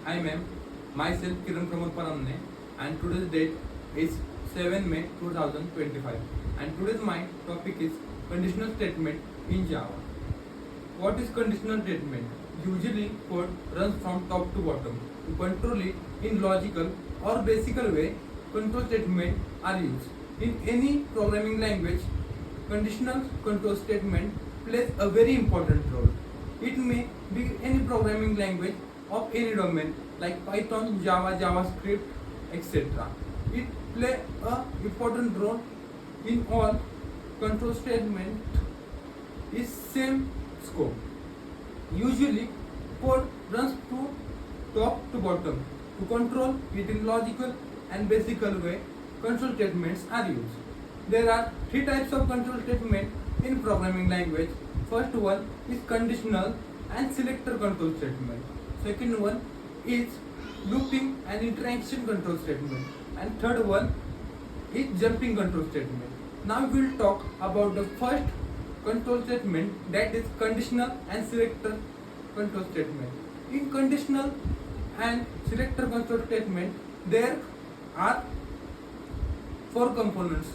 Hi ma'am, myself Kiran Pramod Paramne and today's date is 7 May 2025 and today's my topic is conditional statement in Java. What is conditional statement? Usually code runs from top to bottom. To control it in logical or basic way, control statements are used. In any programming language, conditional control statement plays a very important role. It may be any programming language of any domain like Python, Java, JavaScript, etc. It play a important role in all control statement is same scope. Usually code runs to top to bottom. To control it in logical and basic way, control statements are used. There are three types of control statement in programming language. First one is conditional and selector control statement. Second one is looping and interaction control statement. And third one is jumping control statement. Now we will talk about the first control statement, that is conditional and selector control statement. In conditional and selector control statement, there are four components: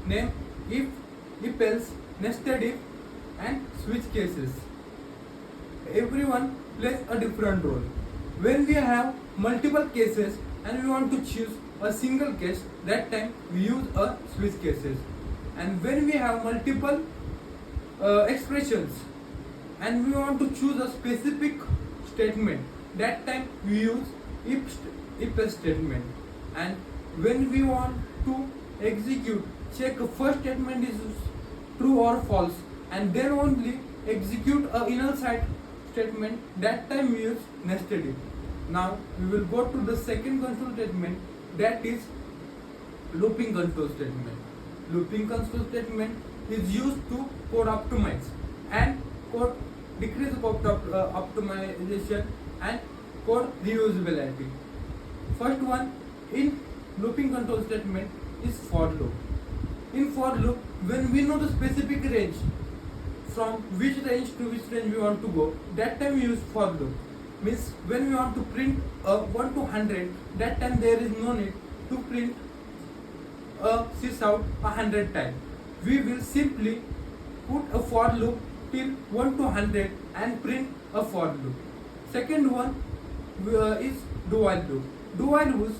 name, if else, nested if, and switch cases. Everyone plays a different role. When we have multiple cases and we want to choose a single case, that time we use a switch cases. And when we have multiple expressions and we want to choose a specific statement, that time we use if else statement. And when we want to execute, check first statement is true or false and then only execute a inner side statement, that time we use nested if. Now we will go to the second control statement, that is looping control statement. Looping control statement is used to code optimize and code decrease optimization and code reusability. First one in looping control statement is for loop. In for loop, when we know the specific range, from which range to which range we want to go, that time we use for loop. Means when we want to print a 1 to 100, that time there is no need to print a sys out 100 times. We will simply put a for loop till 1 to 100 and print a for loop. Second one is do while loop. Do while loop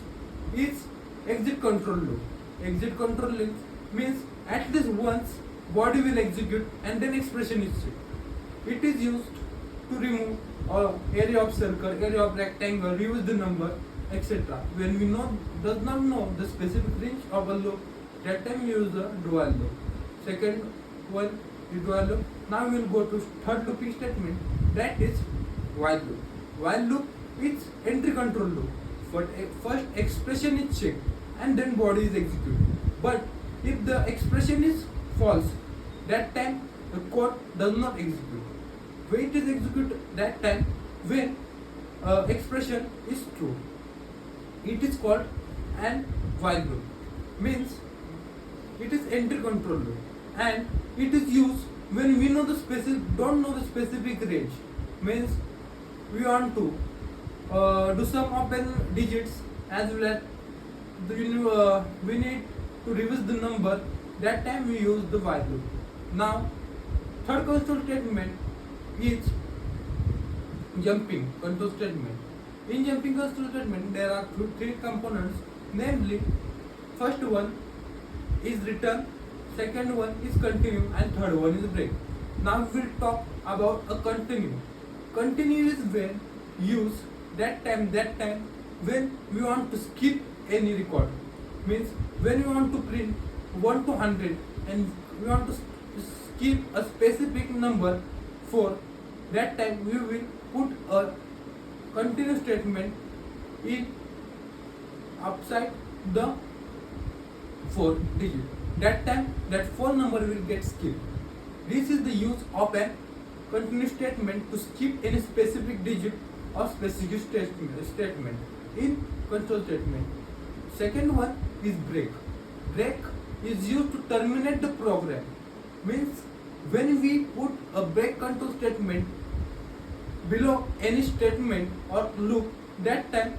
is exit control loop. Exit control loop means at least once body will execute and then expression is checked. It is used to remove area of circle, area of rectangle, reuse the number, etc. When we does not know the specific range of a loop, that time we use the do while loop. Second one is do while loop. Now we will go to third looping statement, that is while loop. While loop is entry control loop. First expression is checked and then body is executed. But if the expression is false, that time the code does not execute. When it is executed, that time when expression is true, it is called an while loop. Means it is entry control loop and it is used when we don't know the specific range. Means we want to do sum of n digits as well as we need to reverse the number, that time we use the while loop. Now third control statement is jumping control statement. In jumping control statement there are three components, namely first one is return, second one is continue, and third one is break. Now we will talk about a continue. Continue is when use that time when we want to skip any record. Means when we want to print 1 to 100 and we want to skip a specific number 4, that time we will put a continue statement in upside the 4 digit. That time that 4 number will get skipped. This is the use of a continue statement to skip any specific digit or specific statement in control statement. Second one is break. Break is used to terminate the program. Means when we put a break control statement below any statement or loop, That time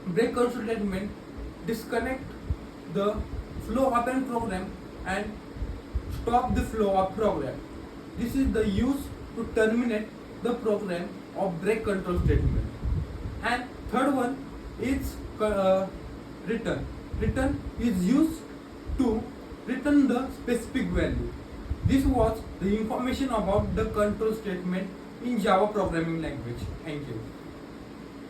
break control statement disconnect the flow of a program and stop the flow of program. This is the use to terminate the program of break control statement. And third one is return. Return is used to return the specific value. This was the information about the control statement in Java programming language. Thank you.